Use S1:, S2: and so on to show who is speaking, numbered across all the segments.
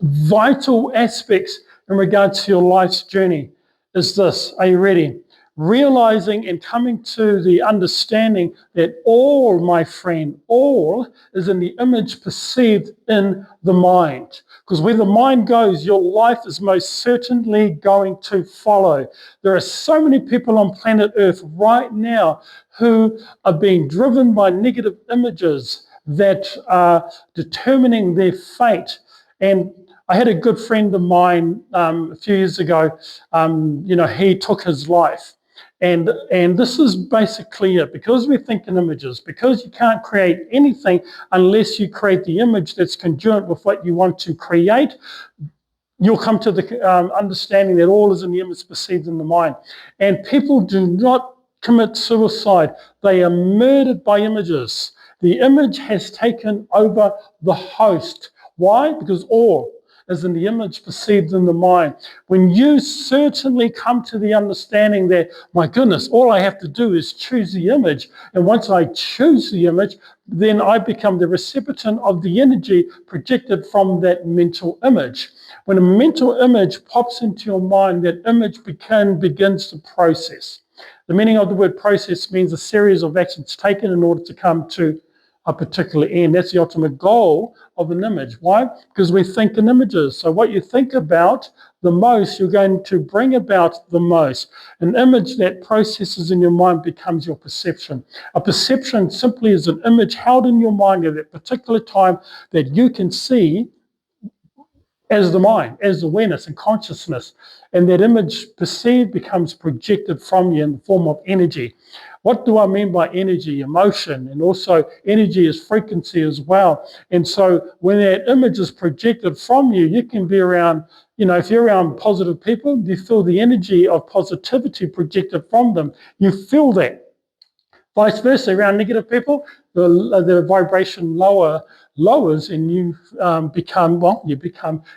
S1: vital aspects in regards to your life's journey is this. Are you ready? Realizing and coming to the understanding that all, my friend, all is in the image perceived in the mind. Because where the mind goes, your life is most certainly going to follow. There are so many people on planet Earth right now who are being driven by negative images that are determining their fate. And I had a good friend of mine a few years ago, he took his life. And this is basically it. Because we think in images, because you can't create anything unless you create the image that's congruent with what you want to create, you'll come to the understanding that all is in the image perceived in the mind. And people do not commit suicide. They are murdered by images. The image has taken over the host. Why? Because all is in the image perceived in the mind. When you certainly come to the understanding that, my goodness, all I have to do is choose the image. And once I choose the image, then I become the recipient of the energy projected from that mental image. When a mental image pops into your mind, that image begins to process. The meaning of the word process means a series of actions taken in order to come to a particular end. That's the ultimate goal of an image. Why? Because we think in images. So what you think about the most, you're going to bring about the most. An image that processes in your mind becomes your perception. A perception simply is an image held in your mind at that particular time that you can see as the mind, as awareness and consciousness. And that image perceived becomes projected from you in the form of energy. What do I mean by energy? Emotion, and also energy is frequency as well. And so when that image is projected from you, you can be around, if you're around positive people, you feel the energy of positivity projected from them. You feel that. Vice versa, around negative people, the vibration lowers, and you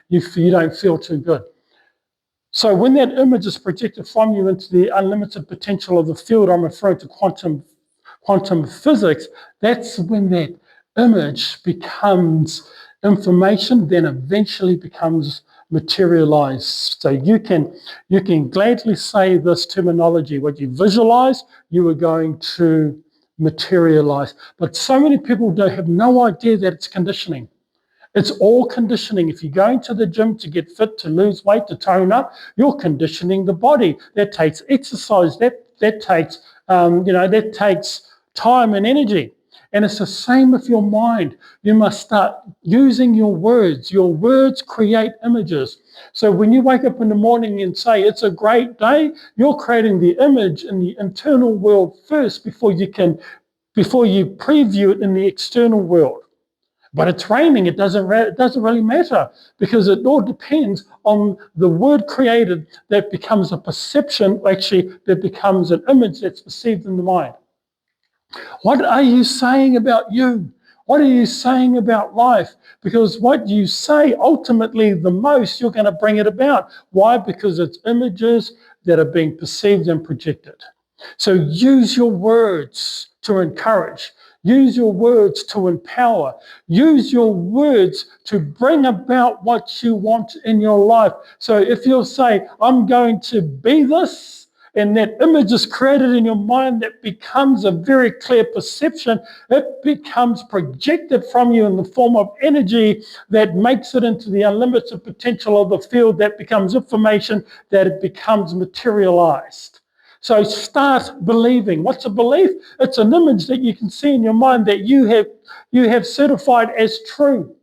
S1: you don't feel too good. So when that image is projected from you into the unlimited potential of the field, I'm referring to quantum physics, that's when that image becomes information, then eventually becomes materialized. So you can gladly say this terminology: what you visualize, you are going to materialize. But so many people have no idea that it's conditioning. It's all conditioning. If you're going to the gym to get fit, to lose weight, to tone up, you're conditioning the body. That takes exercise. That takes time and energy. And it's the same with your mind. You must start using your words. Your words create images. So when you wake up in the morning and say, it's a great day, you're creating the image in the internal world first before you preview it in the external world. But it's raining, it doesn't really matter, because it all depends on the word created that becomes a perception, that becomes an image that's perceived in the mind. What are you saying about you? What are you saying about life? Because what you say, ultimately, the most, you're going to bring it about. Why? Because it's images that are being perceived and projected. So use your words to encourage. Use your words to empower. Use your words to bring about what you want in your life. So if you'll say, I'm going to be this, and that image is created in your mind, that becomes a very clear perception. It becomes projected from you in the form of energy that makes it into the unlimited potential of the field, that becomes information, that it becomes materialized. So start believing. What's a belief? It's an image that you can see in your mind that you have certified as true.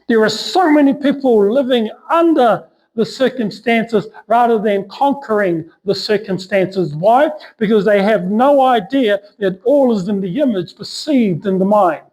S1: There are so many people living under the circumstances rather than conquering the circumstances. Why? Because they have no idea that all is in the image perceived in the mind.